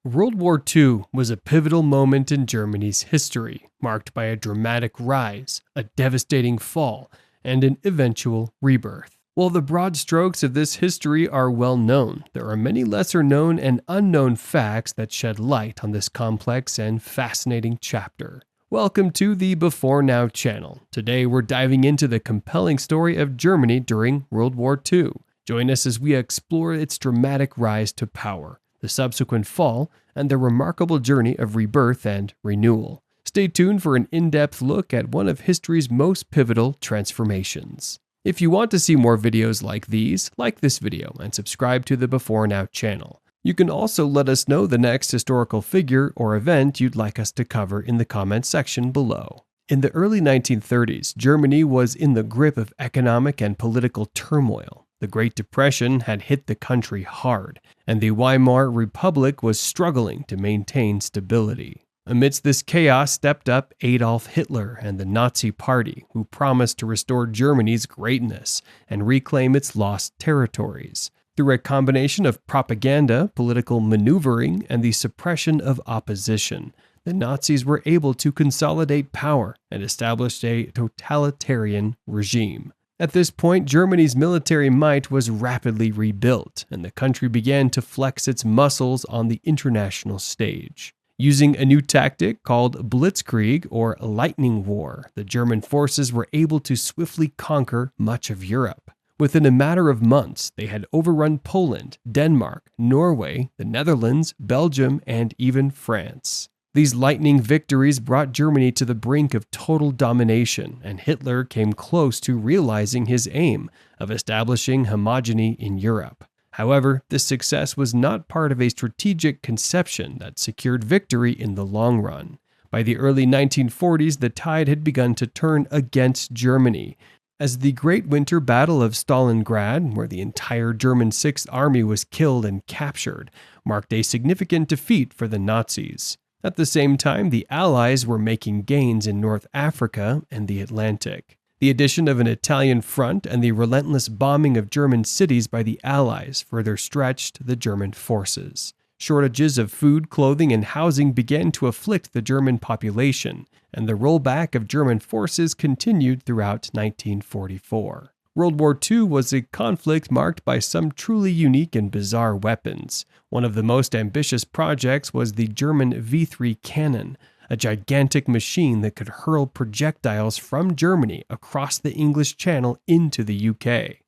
World War II was a pivotal moment in Germany's history, marked by a dramatic rise, a devastating fall, and an eventual rebirth. While the broad strokes of this history are well known, there are many lesser known and unknown facts that shed light on this complex and fascinating chapter. Welcome to the Before Now channel. Today we're diving into the compelling story of Germany during World War II. Join us as we explore its dramatic rise to power, the subsequent fall, and the remarkable journey of rebirth and renewal. Stay tuned for an in-depth look at one of history's most pivotal transformations. If you want to see more videos like these, like this video and subscribe to the Before Now channel. You can also let us know the next historical figure or event you'd like us to cover in the comments section below. In the early 1930s, Germany was in the grip of economic and political turmoil. The Great Depression had hit the country hard, and the Weimar Republic was struggling to maintain stability. Amidst this chaos stepped up Adolf Hitler and the Nazi Party, who promised to restore Germany's greatness and reclaim its lost territories. Through a combination of propaganda, political maneuvering, and the suppression of opposition, the Nazis were able to consolidate power and establish a totalitarian regime. At this point, Germany's military might was rapidly rebuilt, and the country began to flex its muscles on the international stage. Using a new tactic called Blitzkrieg, or lightning war, the German forces were able to swiftly conquer much of Europe. Within a matter of months, they had overrun Poland, Denmark, Norway, the Netherlands, Belgium, and even France. These lightning victories brought Germany to the brink of total domination, and Hitler came close to realizing his aim of establishing homogeny in Europe. However, this success was not part of a strategic conception that secured victory in the long run. By the early 1940s, the tide had begun to turn against Germany, as the Great Winter Battle of Stalingrad, where the entire German Sixth Army was killed and captured, marked a significant defeat for the Nazis. At the same time, the Allies were making gains in North Africa and the Atlantic. The addition of an Italian front and the relentless bombing of German cities by the Allies further stretched the German forces. Shortages of food, clothing, and housing began to afflict the German population, and the rollback of German forces continued throughout 1944. World War II was a conflict marked by some truly unique and bizarre weapons. One of the most ambitious projects was the German V3 cannon, a gigantic machine that could hurl projectiles from Germany across the English Channel into the UK.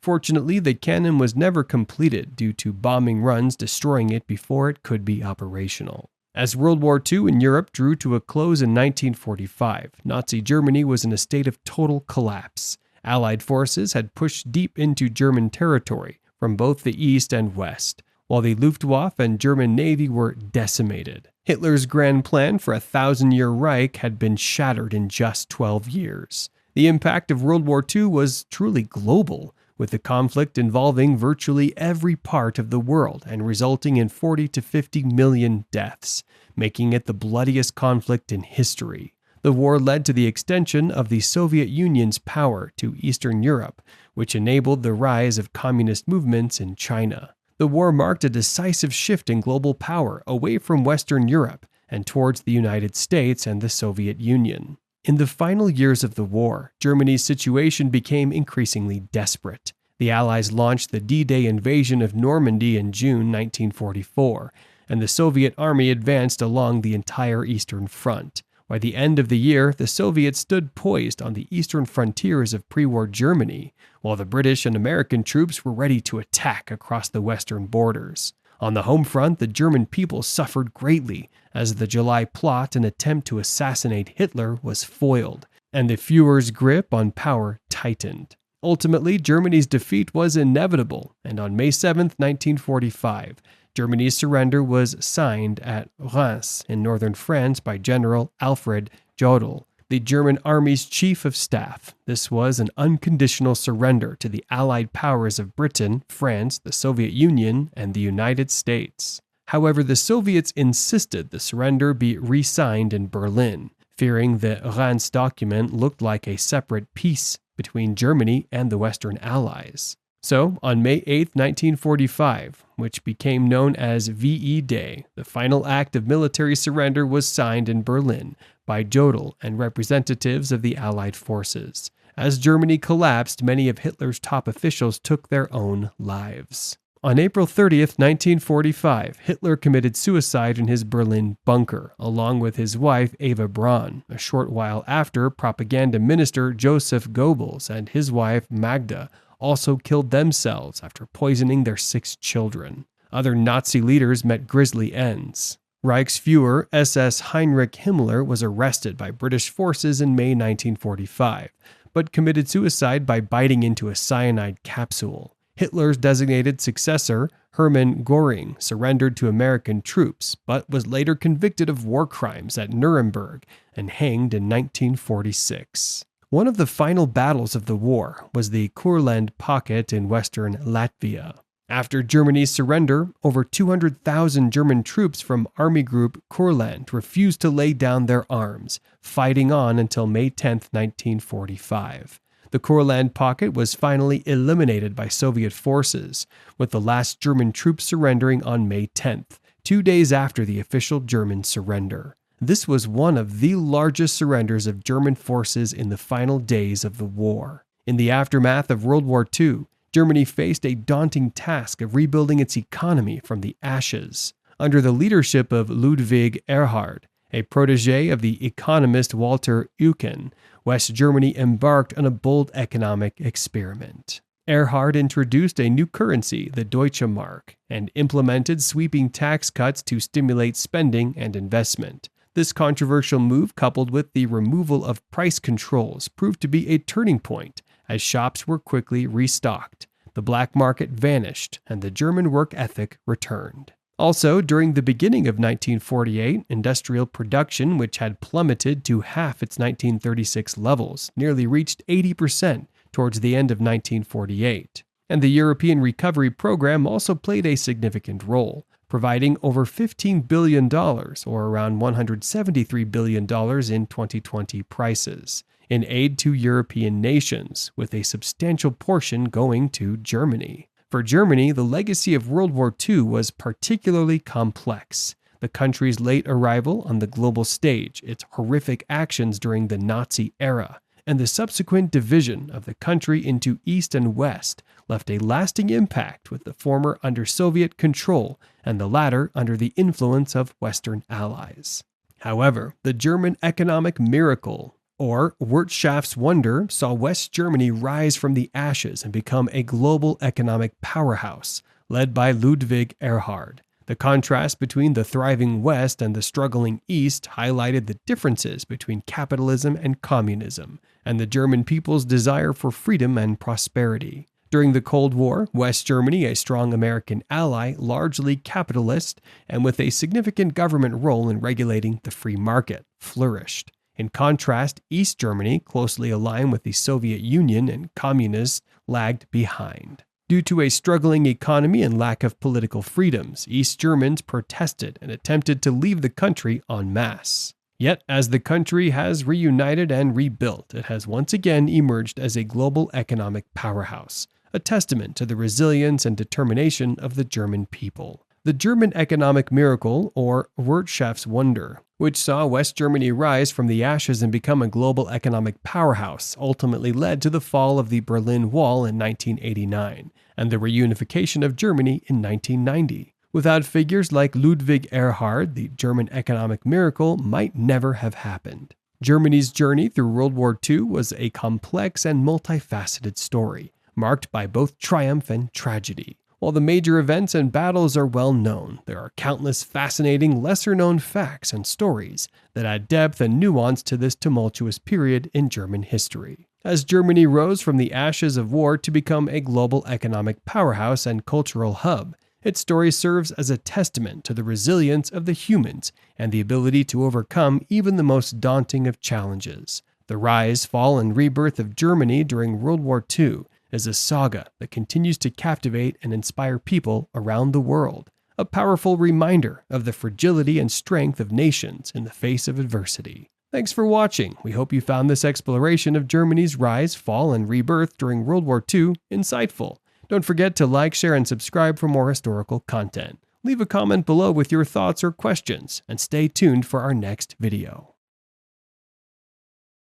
Fortunately, the cannon was never completed due to bombing runs destroying it before it could be operational. As World War II in Europe drew to a close in 1945, Nazi Germany was in a state of total collapse. Allied forces had pushed deep into German territory from both the east and west, while the Luftwaffe and German Navy were decimated. Hitler's grand plan for a 1,000-year Reich had been shattered in just 12 years. The impact of World War II was truly global, with the conflict involving virtually every part of the world and resulting in 40 to 50 million deaths, making it the bloodiest conflict in history. The war led to the extension of the Soviet Union's power to Eastern Europe, which enabled the rise of communist movements in China. The war marked a decisive shift in global power away from Western Europe and towards the United States and the Soviet Union. In the final years of the war, Germany's situation became increasingly desperate. The Allies launched the D-Day invasion of Normandy in June 1944, and the Soviet army advanced along the entire Eastern Front. By the end of the year, the Soviets stood poised on the eastern frontiers of pre-war Germany, while the British and American troops were ready to attack across the western borders. On the home front, the German people suffered greatly, as the July plot and attempt to assassinate Hitler was foiled, and the Führer's grip on power tightened. Ultimately, Germany's defeat was inevitable, and on May 7, 1945, Germany's surrender was signed at Reims in northern France by General Alfred Jodl, the German army's chief of staff. This was an unconditional surrender to the Allied powers of Britain, France, the Soviet Union, and the United States. However, the Soviets insisted the surrender be re-signed in Berlin, fearing the Reims document looked like a separate peace between Germany and the Western Allies. So, on May 8, 1945, which became known as VE Day, the final act of military surrender was signed in Berlin by Jodl and representatives of the Allied forces. As Germany collapsed, many of Hitler's top officials took their own lives. On April 30, 1945, Hitler committed suicide in his Berlin bunker, along with his wife Eva Braun. A short while after, propaganda minister Joseph Goebbels and his wife Magda also killed themselves after poisoning their 6 children. Other Nazi leaders met grisly ends. Reichsfuhrer SS Heinrich Himmler was arrested by British forces in May 1945, but committed suicide by biting into a cyanide capsule. Hitler's designated successor, Hermann Göring, surrendered to American troops, but was later convicted of war crimes at Nuremberg and hanged in 1946. One of the final battles of the war was the Kurland Pocket in western Latvia. After Germany's surrender, over 200,000 German troops from Army Group Kurland refused to lay down their arms, fighting on until May 10, 1945. The Kurland Pocket was finally eliminated by Soviet forces, with the last German troops surrendering on May 10th, 2 days after the official German surrender. This was one of the largest surrenders of German forces in the final days of the war. In the aftermath of World War II, Germany faced a daunting task of rebuilding its economy from the ashes. Under the leadership of Ludwig Erhard, a protege of the economist Walter Eucken, West Germany embarked on a bold economic experiment. Erhard introduced a new currency, the Deutsche Mark, and implemented sweeping tax cuts to stimulate spending and investment. This controversial move, coupled with the removal of price controls, proved to be a turning point, as shops were quickly restocked, the black market vanished, and the German work ethic returned. Also, during the beginning of 1948, industrial production, which had plummeted to half its 1936 levels, nearly reached 80% towards the end of 1948. And the European Recovery Program also played a significant role, providing over $15 billion, or around $173 billion in 2020 prices, in aid to European nations, with a substantial portion going to Germany. For Germany, the legacy of World War II was particularly complex. The country's late arrival on the global stage, its horrific actions during the Nazi era, and the subsequent division of the country into East and West left a lasting impact, with the former under Soviet control and the latter under the influence of Western allies. However, the German economic miracle, or Wirtschaftswunder, saw West Germany rise from the ashes and become a global economic powerhouse, led by Ludwig Erhard. The contrast between the thriving West and the struggling East highlighted the differences between capitalism and communism, and the German people's desire for freedom and prosperity. During the Cold War, West Germany, a strong American ally, largely capitalist, and with a significant government role in regulating the free market, flourished. In contrast, East Germany, closely aligned with the Soviet Union and communists, lagged behind. Due to a struggling economy and lack of political freedoms, East Germans protested and attempted to leave the country en masse. Yet, as the country has reunited and rebuilt, it has once again emerged as a global economic powerhouse, a testament to the resilience and determination of the German people. The German economic miracle, or Wirtschaftswunder, which saw West Germany rise from the ashes and become a global economic powerhouse, ultimately led to the fall of the Berlin Wall in 1989 and the reunification of Germany in 1990. Without figures like Ludwig Erhard, the German economic miracle might never have happened. Germany's journey through World War II was a complex and multifaceted story, marked by both triumph and tragedy. While the major events and battles are well known, there are countless fascinating, lesser-known facts and stories that add depth and nuance to this tumultuous period in German history. As Germany rose from the ashes of war to become a global economic powerhouse and cultural hub, its story serves as a testament to the resilience of the humans and the ability to overcome even the most daunting of challenges. The rise, fall, and rebirth of Germany during World War II is a saga that continues to captivate and inspire people around the world, a powerful reminder of the fragility and strength of nations in the face of adversity. Thanks for watching. We hope you found this exploration of Germany's rise, fall, and rebirth during World War II insightful. Don't forget to like, share, and subscribe for more historical content. Leave a comment below with your thoughts or questions, and stay tuned for our next video.